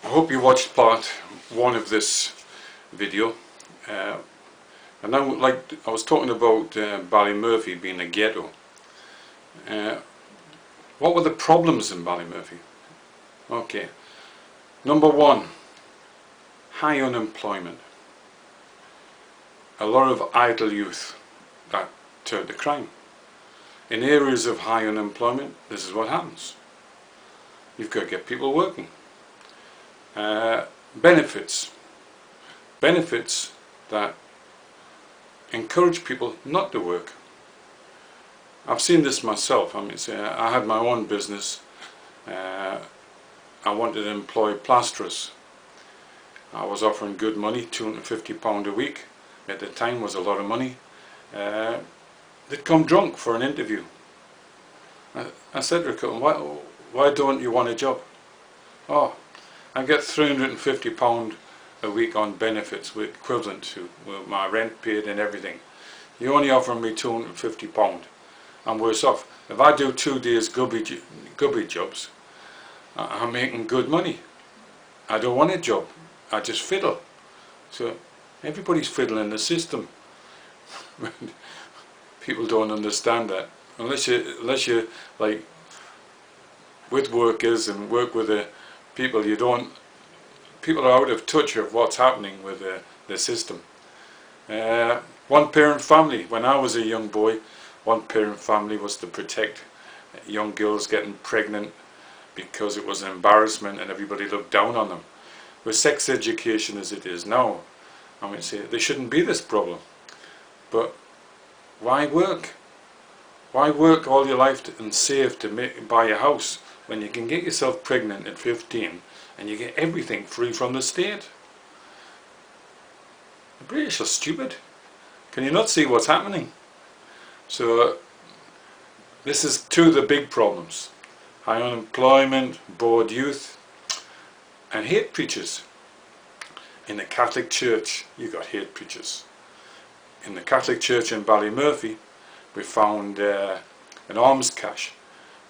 I hope you watched part one of this video. And now, like I was talking about Ballymurphy being a ghetto. What were the problems in Ballymurphy? Okay, number one, high unemployment. A lot of idle youth that turned to crime. In areas of high unemployment, this is what happens. You've got to get people working. Benefits that encourage people not to work. I've seen this myself. I had my own business. I wanted to employ plasterers. I was offering good money, £250 a week. At the time was a lot of money. They'd come drunk for an interview. I said to her, why don't you want a job? Oh, I get £350 a week on benefits, equivalent to my rent paid and everything. You only offer me £250. I'm worse off. If I do 2 days gubby jobs, I'm making good money. I don't want a job. I just fiddle. So everybody's fiddling the system. People don't understand that unless you like with workers and work with the people. People are out of touch of what's happening with the system. One parent family. When I was a young boy, one parent family was to protect young girls getting pregnant because it was an embarrassment and everybody looked down on them. With sex education as it is now, there shouldn't be this problem. But why work? Why work all your life and save to buy a house when you can get yourself pregnant at 15 and you get everything free from the state? The British are stupid. Can you not see what's happening? So this is two of the big problems. High unemployment, bored youth, and hate preachers. In the Catholic Church, you got hate preachers. In the Catholic Church in Ballymurphy, we found an alms cache.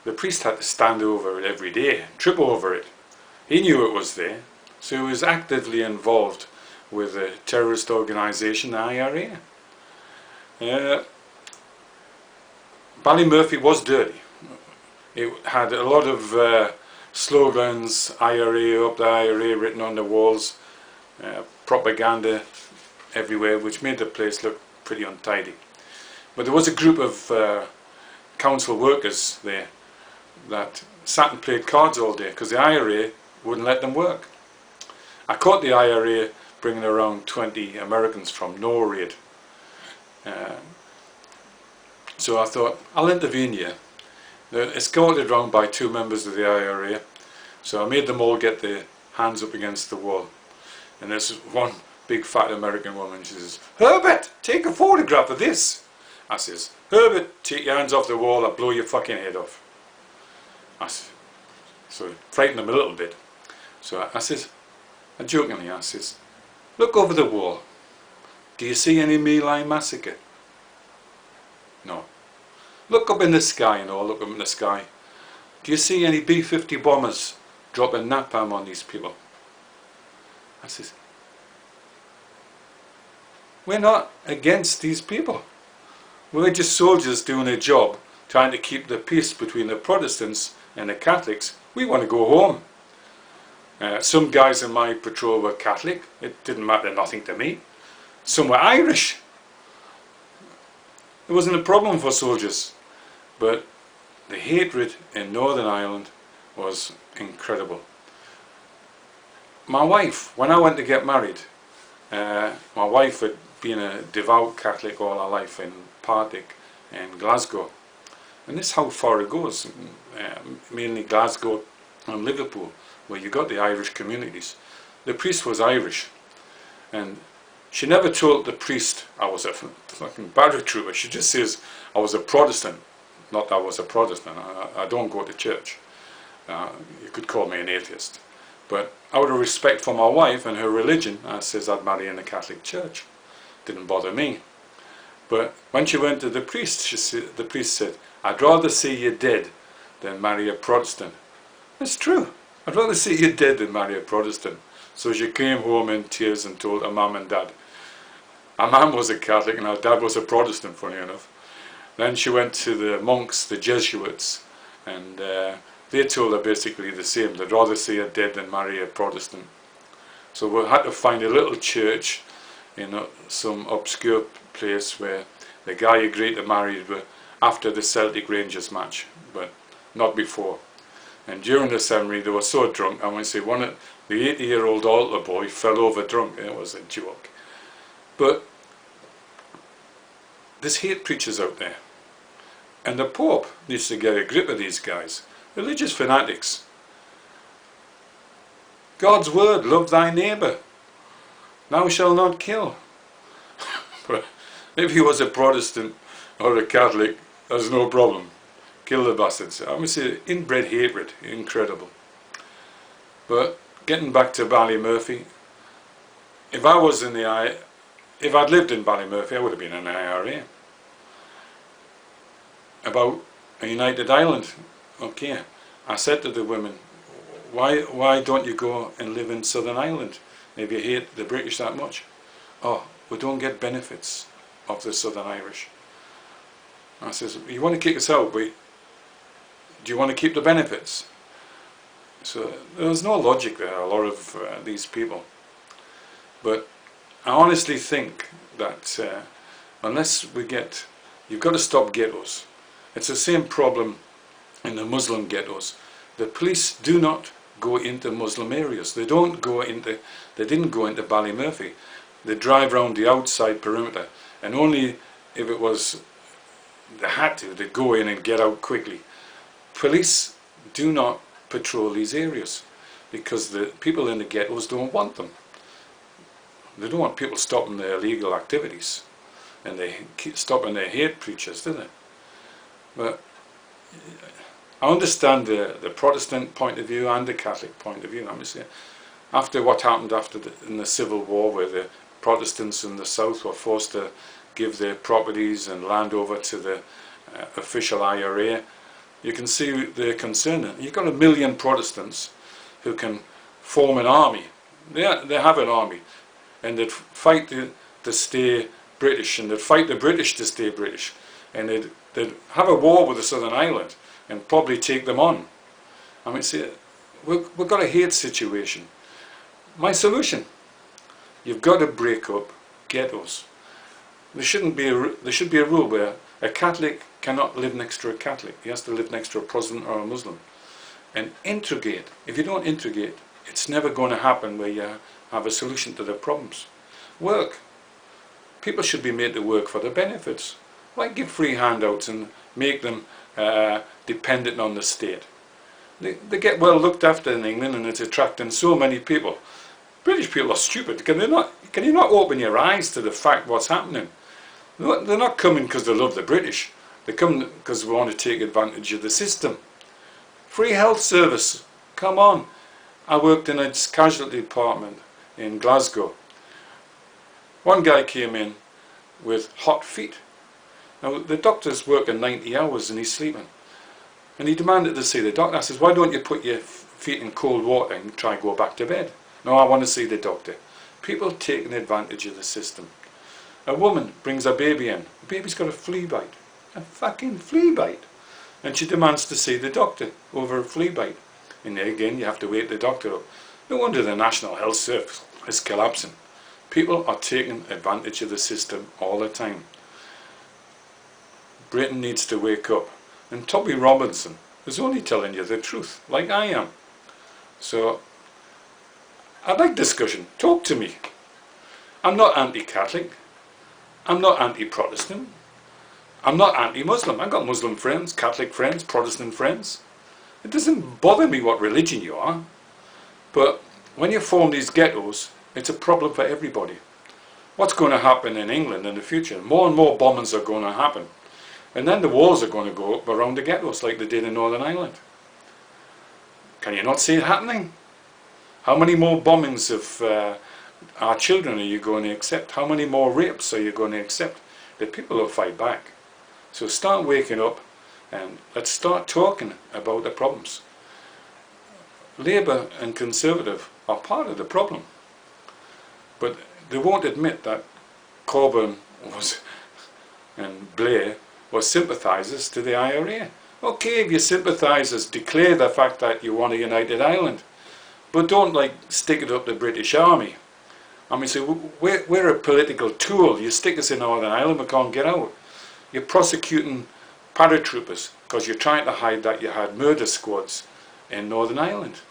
The priest had to stand over it every day, trip over it. He knew it was there, so he was actively involved with a terrorist organisation, the IRA. Ballymurphy was dirty. It had a lot of slogans, IRA up the IRA written on the walls, propaganda everywhere, which made the place look pretty untidy. But there was a group of council workers there that sat and played cards all day because the IRA wouldn't let them work. I caught the IRA bringing around 20 Americans from no raid. So I thought, I'll intervene here. They're escorted around by 2 members of the IRA, so I made them all get their hands up against the wall. And there's one big fat American woman, she says, "Herbert, take a photograph of this." I says, "Herbert, take your hands off the wall, I'll blow your fucking head off." So frightened them a little bit. So I says, jokingly, I says, "Look over the wall. Do you see any My Lai massacre?" No. "Look up in the sky," and all look up in the sky. "Do you see any B-50 bombers dropping napalm on these people?" I says, "We're not against these people. We're just soldiers doing a job, trying to keep the peace between the Protestants and the Catholics. We want to go home. Some guys in my patrol were Catholic. It didn't matter nothing to me. Some were Irish. It wasn't a problem for soldiers. But the hatred in Northern Ireland was incredible. My wife, when I went to get married, my wife had been a devout Catholic all her life in Partick and Glasgow. And this is how far it goes, mainly Glasgow and Liverpool, where you got the Irish communities. The priest was Irish, and she never told the priest I was a fucking barrack trooper. She just says I was a Protestant, not that I was a Protestant. I don't go to church. You could call me an atheist. But out of respect for my wife and her religion, I says I'd marry in the Catholic Church. Didn't bother me. But when she went to the priest, the priest said, "I'd rather see you dead than marry a Protestant." It's true. I'd rather see you dead than marry a Protestant. So she came home in tears and told her mum and dad. Her mum was a Catholic and her dad was a Protestant, funny enough. Then she went to the monks, the Jesuits, and they told her basically the same. They'd rather see her dead than marry a Protestant. So we had to find a little church in some obscure place where the guy agreed to marry her after the Celtic Rangers match, but not before. And during the ceremony they were so drunk, I want to say the 80-year-old altar boy fell over drunk. It was a joke. But there's hate preachers out there. And the Pope needs to get a grip of these guys. Religious fanatics. God's word, love thy neighbour. Thou shalt not kill. But if he was a Protestant or a Catholic, there's no problem. Kill the bastards. I would say inbred hatred, incredible. But getting back to Ballymurphy, if I'd lived in Ballymurphy, I would have been an IRA. About a united Ireland, okay. I said to the women, why don't you go and live in Southern Ireland if you hate the British that much? Oh, we don't get benefits of the Southern Irish. I says, you want to kick us out, but do you want to keep the benefits? So there's no logic there, a lot of these people. But I honestly think that unless you've got to stop ghettos. It's the same problem in the Muslim ghettos. The police do not go into Muslim areas. They didn't go into Ballymurphy. They drive around the outside perimeter, and only if it was they had to, they'd go in and get out quickly. Police do not patrol these areas because the people in the ghettos don't want them. They don't want people stopping their illegal activities, and they keep stopping their hate preachers, do they? But I understand the Protestant point of view and the Catholic point of view. Let me say, after what happened in the Civil War, where the Protestants in the South were forced to give their properties and land over to the official IRA, you can see their concern. You've got 1 million Protestants who can form an army. They have an army, and they'd fight to stay British, and they'd fight the British to stay British, and they'd have a war with the Southern Ireland and probably take them on. I mean, see, we've got a hate situation. My solution: you've got to break up ghettos. There should be a rule where a Catholic cannot live next to a Catholic. He has to live next to a Protestant or a Muslim. And integrate. If you don't integrate, it's never going to happen where you have a solution to their problems. Work. People should be made to work for their benefits. Why give free handouts and make them dependent on the state? They get well looked after in England, and it's attracting so many people. British people are stupid. Can you not open your eyes to the fact what's happening? They're not coming because they love the British. They come because they want to take advantage of the system. Free health service. Come on. I worked in a casualty department in Glasgow. One guy came in with hot feet. Now the doctor's working 90 hours and he's sleeping. And he demanded to see the doctor. I says, why don't you put your feet in cold water and try and go back to bed? No, I want to see the doctor. People taking advantage of the system. A woman brings a baby in. The baby's got a flea bite. A fucking flea bite. And she demands to see the doctor over a flea bite. And there again, you have to wait the doctor up. No wonder the National Health Service is collapsing. People are taking advantage of the system all the time. Britain needs to wake up. And Toby Robinson is only telling you the truth, like I am. So, I'd like discussion. Talk to me. I'm not anti-Catholic. I'm not anti-Protestant. I'm not anti-Muslim. I've got Muslim friends, Catholic friends, Protestant friends. It doesn't bother me what religion you are. But when you form these ghettos, it's a problem for everybody. What's going to happen in England in the future? More and more bombings are going to happen. And then the walls are going to go up around the ghettos like they did in Northern Ireland. Can you not see it happening? How many more bombings of our children are you going to accept? How many more rapes are you going to accept? The people will fight back. So start waking up and let's start talking about the problems. Labour and Conservative are part of the problem, but they won't admit that Corbyn was and Blair were sympathisers to the IRA. Okay, if you're sympathisers, declare the fact that you want a united Ireland, but don't like stick it up the British Army. I mean, so we're a political tool. You stick us in Northern Ireland, we can't get out. You're prosecuting paratroopers because you're trying to hide that you had murder squads in Northern Ireland.